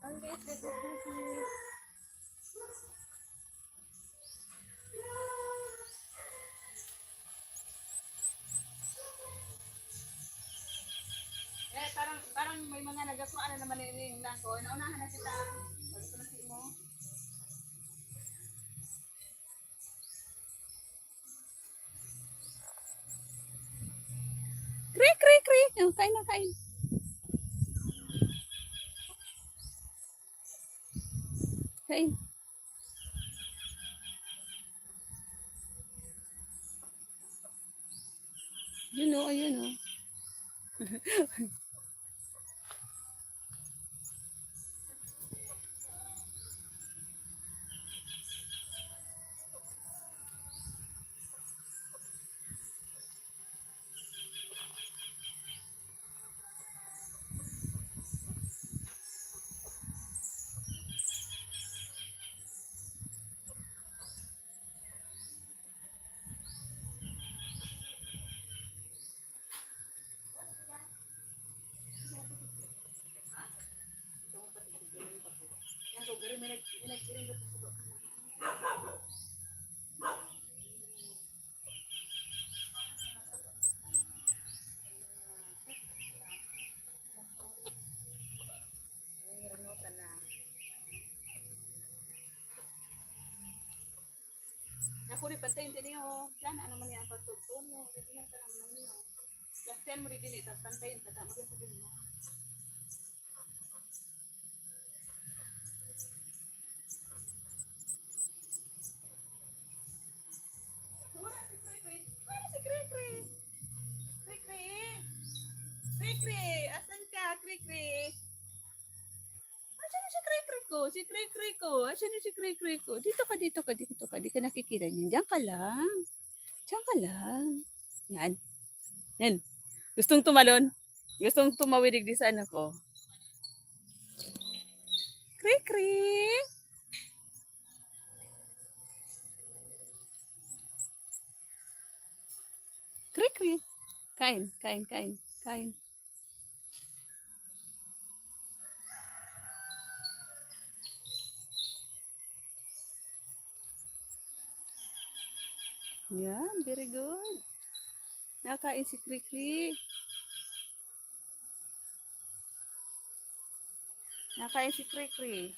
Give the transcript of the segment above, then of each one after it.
Ang liit-liit na sisig. Parang may mga nagasuan na naman yung lako. Naunahan na kita. Bago na si mo. Kri, kri, kri. Oh, kain na, kain. Kain. Yun o, ayun o. Ako rin pantay hindi niyo. Diyan, ano man yan pagtugtog niyo. Hindi yan ka naman niyo. Last time mo rin din ito. Pantayin ka. Tama rin sabihin mo. Wala si Kri-Kri. Wala si Kri-Kri. Kri-Kri. Kri-Kri. Asan ka, Kri-Kri? Asan na si Kri-Kri ko? Si Kri-Kri ko. Asan na si Kri-Kri ko? Dito ka, dito ka, dito ka. Di ka nakikita niyan. Diyan ka lang. Diyan ka lang. Yan. Yan. Gustong tumalon? Gustong tumawirig di sa ano ko? Kri-Kri. Kri-Kri. Kain, kain, kain, kain. Yan, very good. Nakain si Kri-Kri. Nakain si Kri-Kri.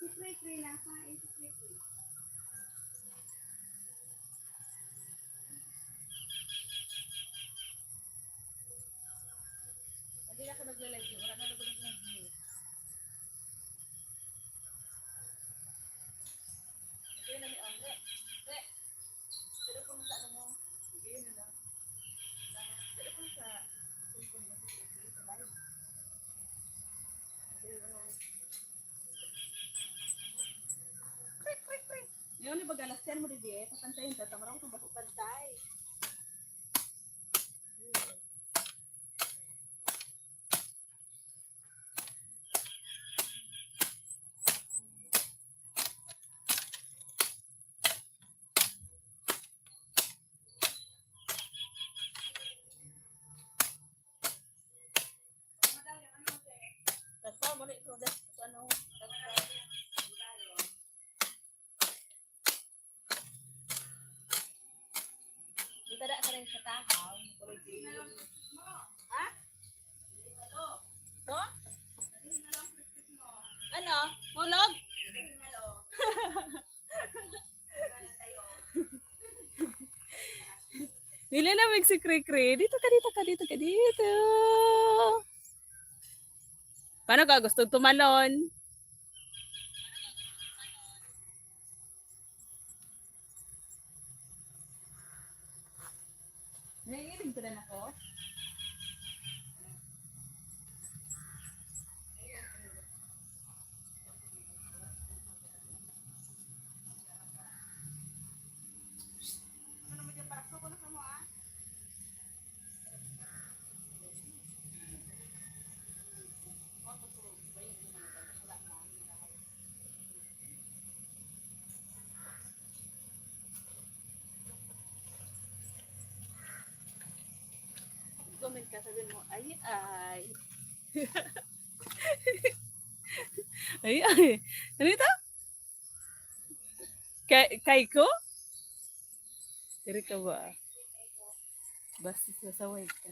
Si Kri-Kri, nakain si Kri-Kri. Hindi na ako nagla-live. Wala na ako nagla-live. Hindi na ni Andre. Andre, pero kung sa ano mo, hindi na lang. Pero kung sa cellphone mo, sa live. Kri-Kri-Kri. Ngayon, ni bagalakyan mo rin eh. Papantayin ka. Tamara ko itong pantay. Tatlo mo rin ito. Ano? Dito na ka rin sa tahaw. Ha? To? Ano? Hulog? Nilalamig si Kri-Kri. Dito ka, dito ka, dito ka, dito. Paano ka? Gusto tumalon? Naiinig ko na ako. Ano naman yung parakso ko na sa mo ah? Comment ka, sabihin mo, ay, ay. Ay, ay. Ano ito? Kaiko? Diri ka ba? Basta sasaway ka.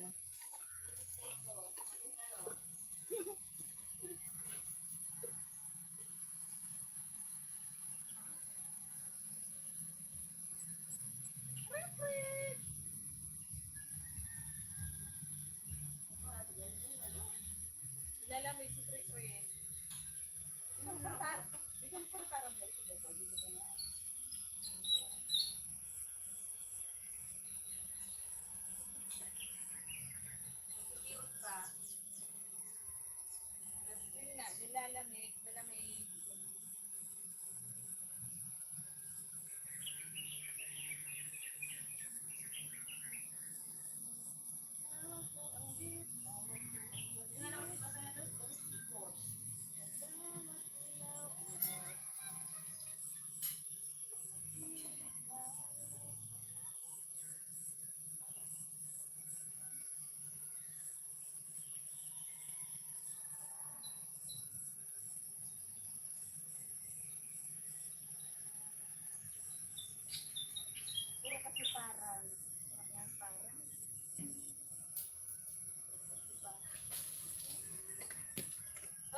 Lalamig si Kri. Nilalamig, lalamig.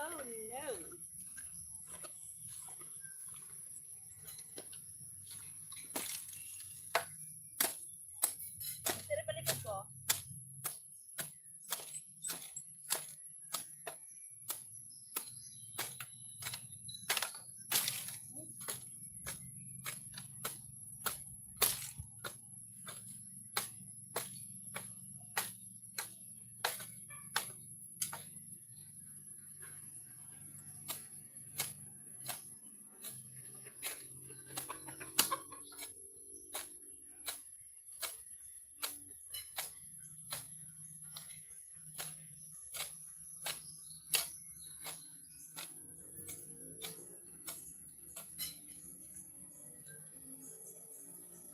Oh no. Pero balikan ko.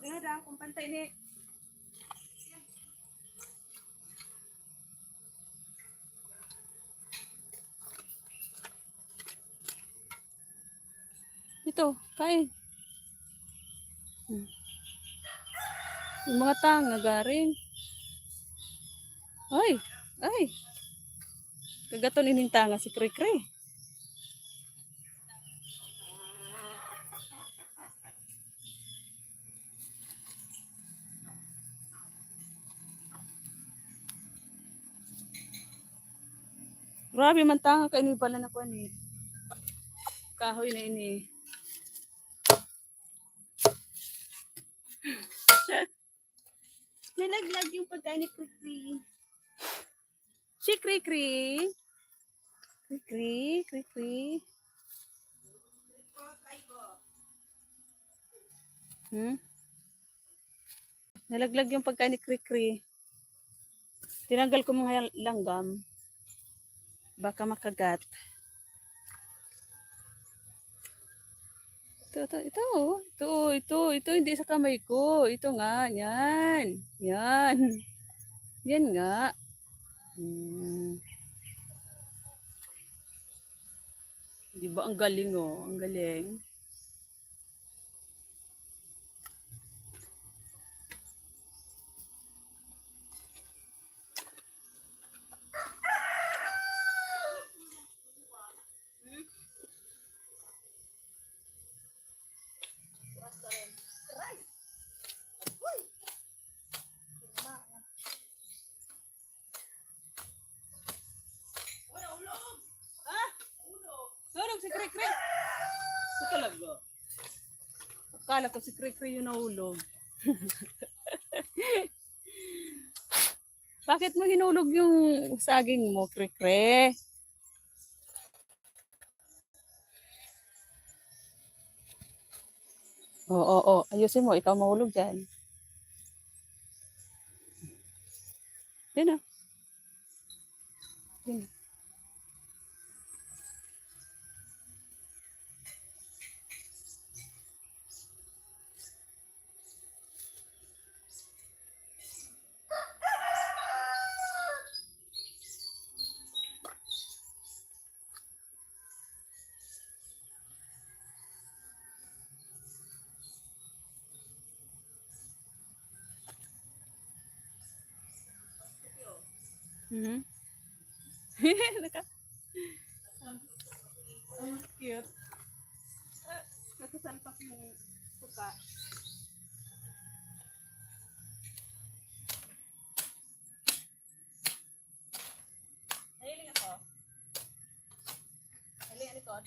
Ano daw, kung pantay ni. Ito, kain. Yung mga tanga garing. Ay, ay. Kagaton ining tanga si Kri Kri. Grabe man tanga ka ini pala na ko ni. Kahoy na ini. Nalaglag yung pagkain ni Kri Kri. Si Kri Kri. Kri Kri, Kri Kri. Nalaglag yung pagkain ni Kri Kri. Tinanggal ko mga langgam. Baka makagat. Ito, hindi sa kamay ko. Ito nga, yan. Yan. Yan nga. Di ba ang galing oh, ang galing. Tulog si Kri Kri. Ito talaga. Akala ko si Kri Kri yung nahulog. Bakit mo hinulog yung saging mo, Kri Kri? Oo. Ayusin mo, ikaw mahulog dyan. Yan na. Yan. Mhm. Naka, ang cute. Nakasalpak yung suka. Nahiling ako. Nahiling ang likod.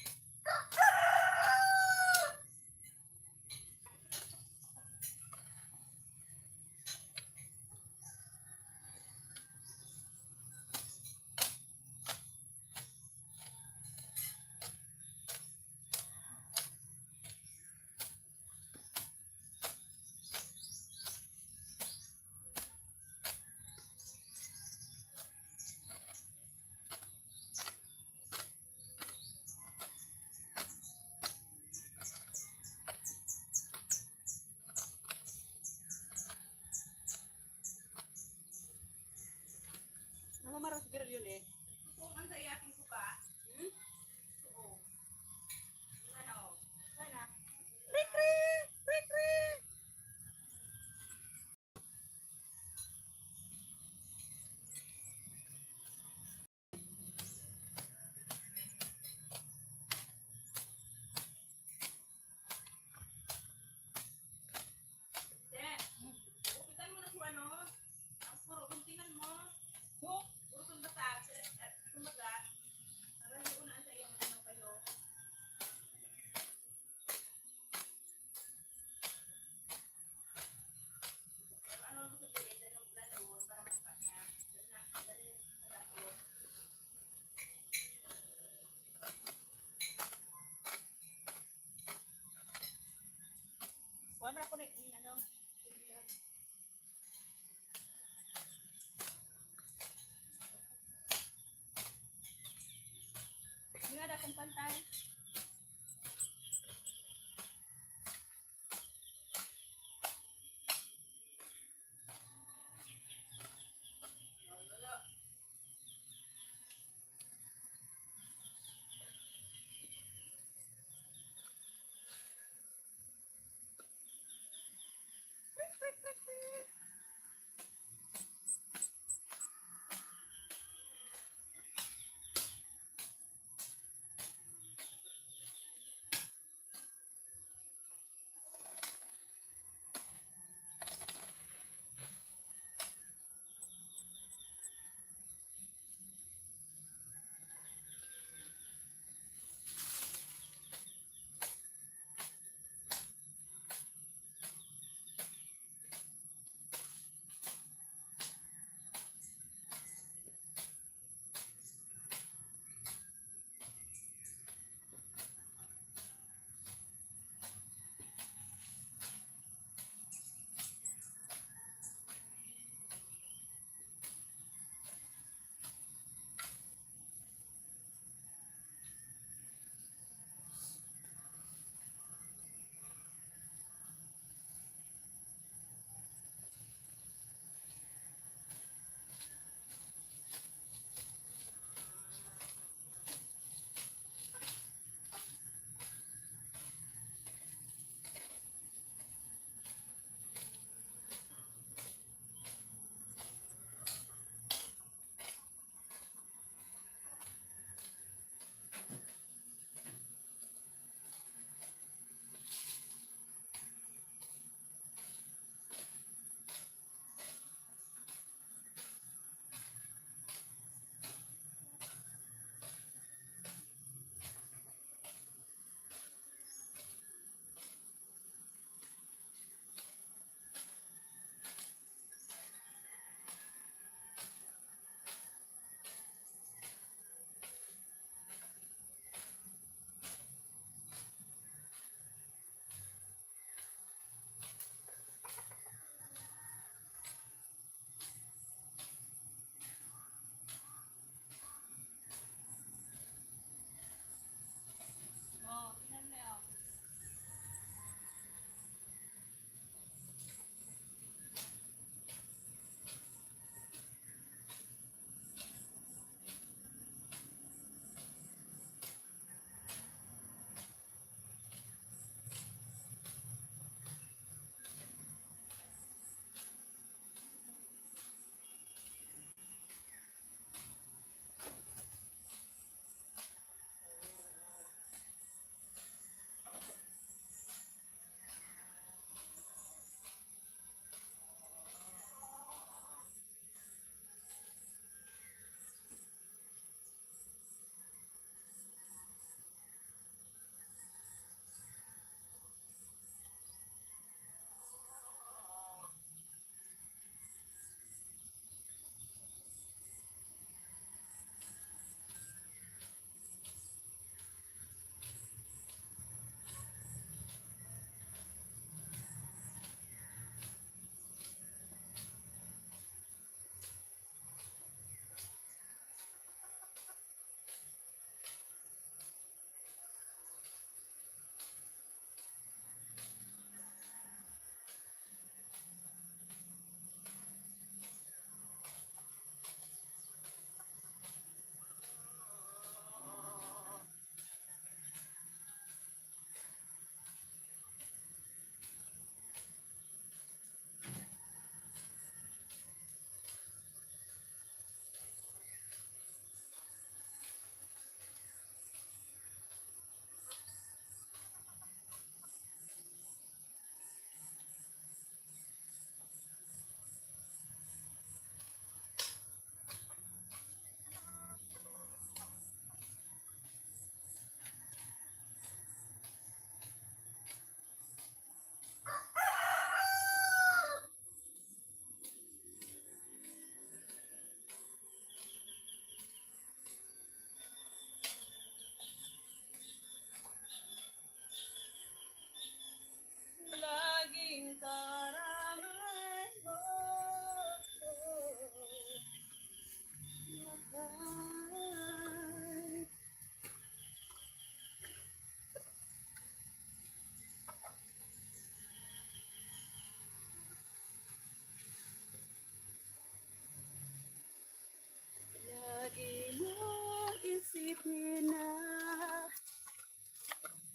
Ano marang siguro yun eh. Kung ang dayating ko ba? Hmm? Oo. Ano? Sana? Kri-kri! Kri-kri! Bukitan mo na si ano? Ang puro guntingan mo. Huk! Puro tumbata. At kumbaga, para hindi unaan sa iyong ano kayo. Ano mo sabihin? Dalawang plano para magpanya. Dali sa dako. Huwag mo na ko na ano. Hindi nga datang pantay.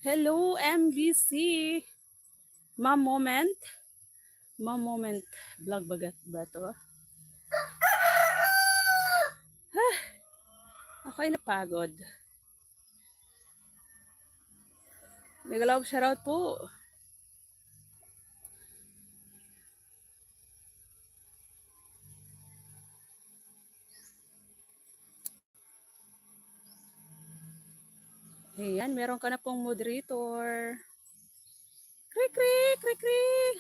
Hello, MBC. Mom Moment. Mom Moment. Vlog ba to? Ako'y napagod. Megalog shoutout po. Ayan, meron ka na pong moderator. Krik, krik, krik, krik.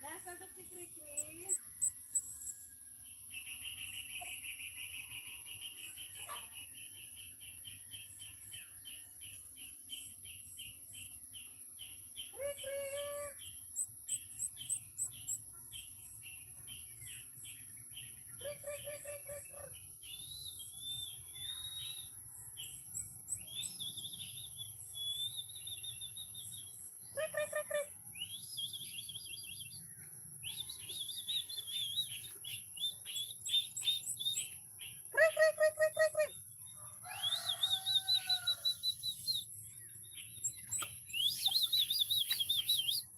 Nasagot si Krik, Krik.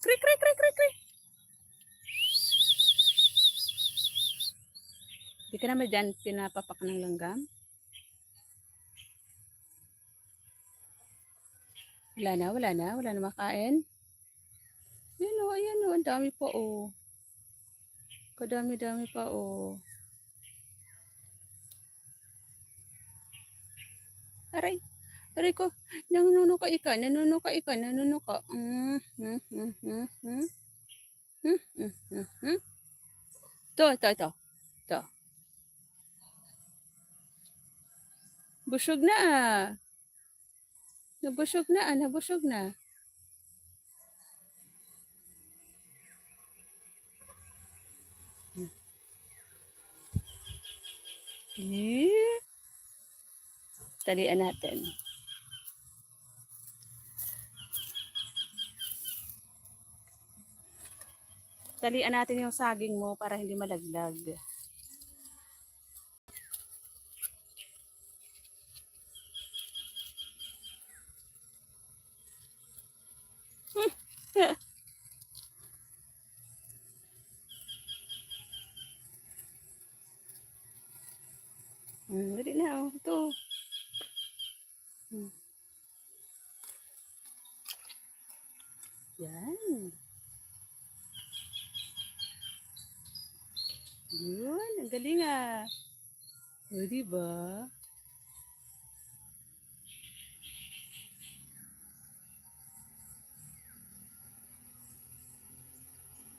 Krik, krik, krik, krik, krik. Di ka naman dyan pinapapak ng langgam? Wala na makain. Ayan o, ang dami pa o. Kadami-dami pa o. Aray, aray ko, nanunuka ika. Ito. Busog na ah. Nabusog na. Talian natin. Talian natin yung saging mo para hindi malaglag. Dali na oh. Ito. Yan. Yun, ang galing ah. O, diba?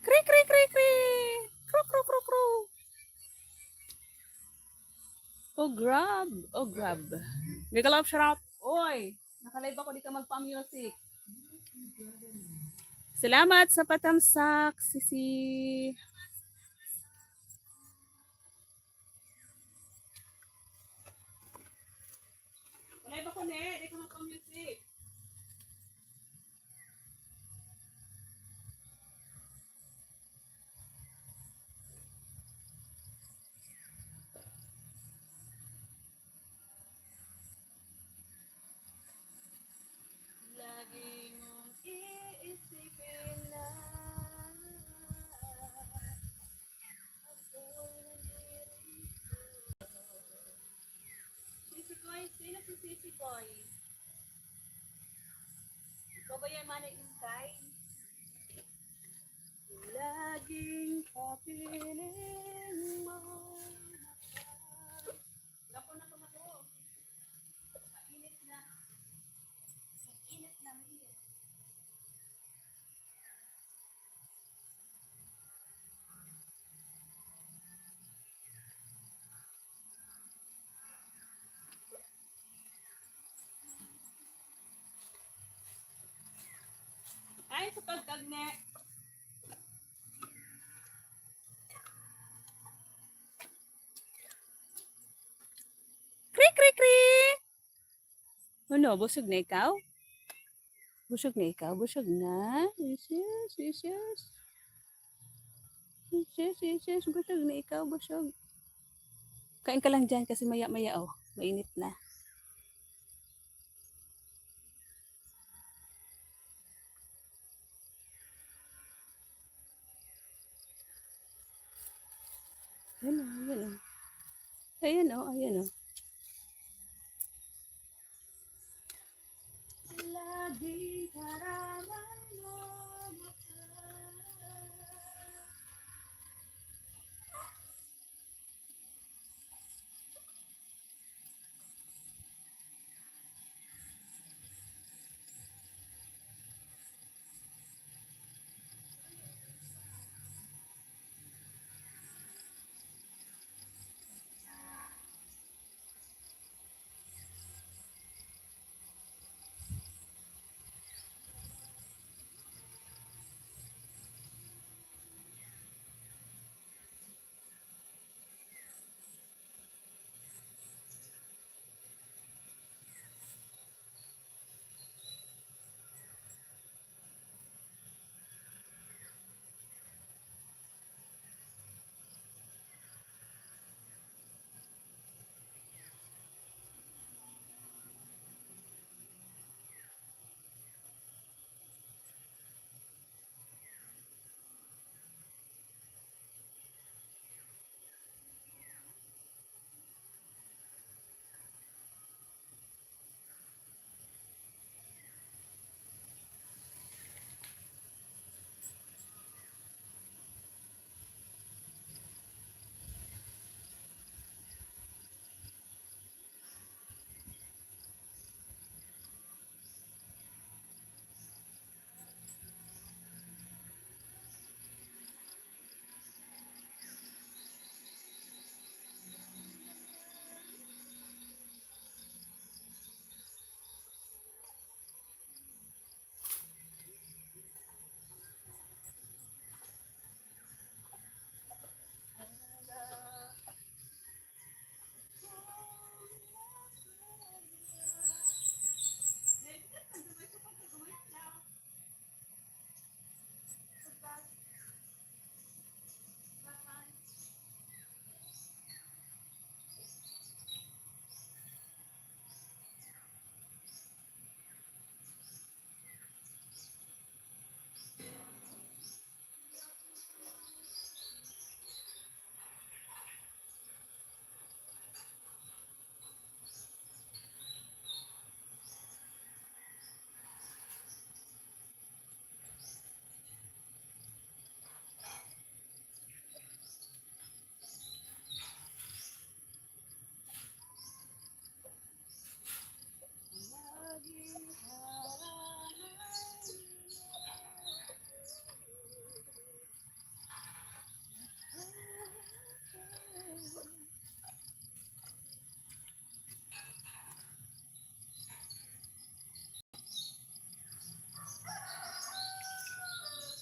Krik, krik, krik, krik. Kruk, kruk, kruk, kruk. Oh, grab. May kalap sarap. Oy, nakalive ako, di ka magpa-music. Salamat sa patamsak, Sisi. Live ako ne, di ka magpa-music. Lagi mong iisipin na ako'y nandito. Sisi Koy, sino si Sisi Koy? Ikaw ba yung Manay Sky? Laging kapiling mo. Lapo na ako. Mainit na. Mainit na, mainit. Ay, sa pagkagne. Kri, kri, kri! Ano, busog na ikaw? Busog na ikaw? Busog na? Yes, yes, yes, yes. Yes, yes, yes, yes. Busog na ikaw, busog. Kain ka lang dyan kasi maya-maya, oh. Mainit na. Ayan, oh, ayan, oh. Ayan, oh, ayan, oh. Lagi karaman mo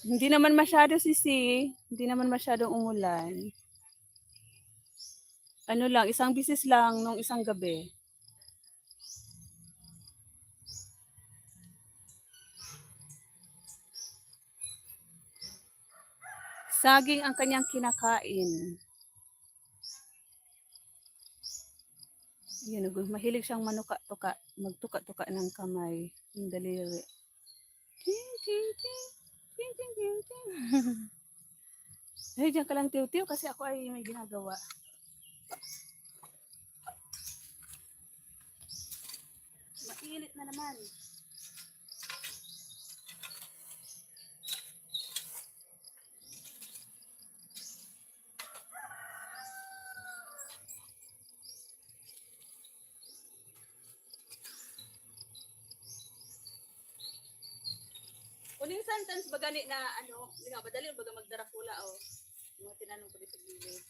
Hindi naman masyado sisi. Hindi naman masyadong umulan. Ano lang, isang bisis lang nung isang gabi. Saging ang kanyang kinakain. Yun, mahilig siyang manuka-tuka, magtuka-tuka ng kamay, yung daliri. Ting, ting, ting. Ting, ting, ting, ting. Ay, diyan ka lang, tiw-tiw, kasi ako ay may ginagawa. Mainit na naman. Kuning sentence ba gani na ano, hindi nga madali baga magdarakula o. Mga tinanong ko din sa gilid.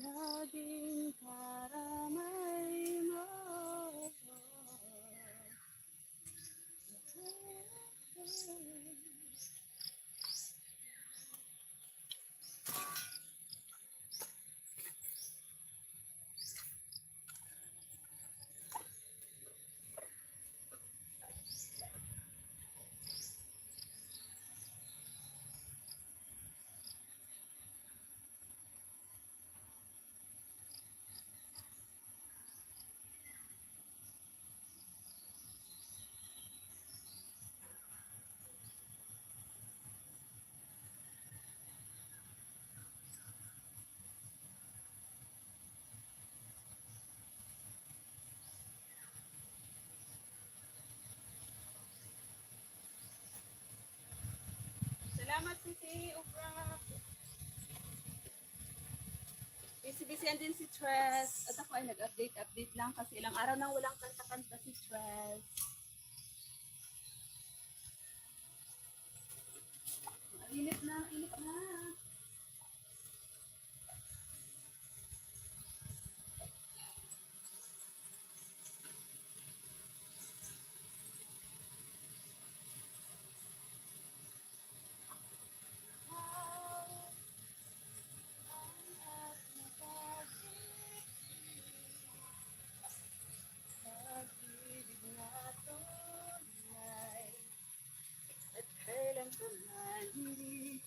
Laging karamay mo. Salamat si Ubra. Busy-busy din si Tres. At ako ay nag-update lang kasi ilang araw nang walang kanta-kanta si Tres. Init na, init na. Pag-ibig na tunay at kailan pa man hindi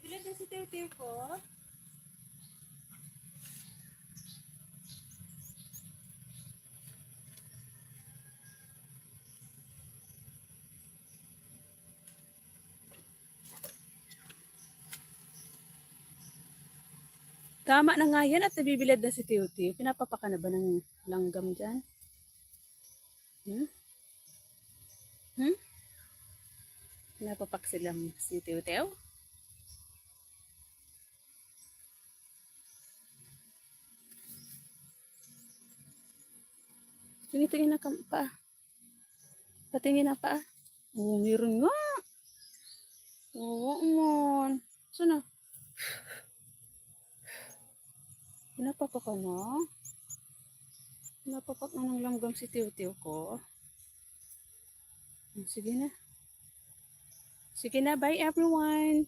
Bibilad na si Tiw-Tiw ko. Tama na nga yan at nabibilad na si Tiw-Tiw. Pinapapaka na ba ng langgam dyan? Hmm? Hmm? Pinapapak silang si Tiw-Tiw? Tingin-tingin na pa. Patingin na pa. Oo, meron nga. Oo, man. So na, pinapapak ka na? Pinapapak na ng langgam si Tiw-Tiw ko. Sige na. Sige na, bye everyone.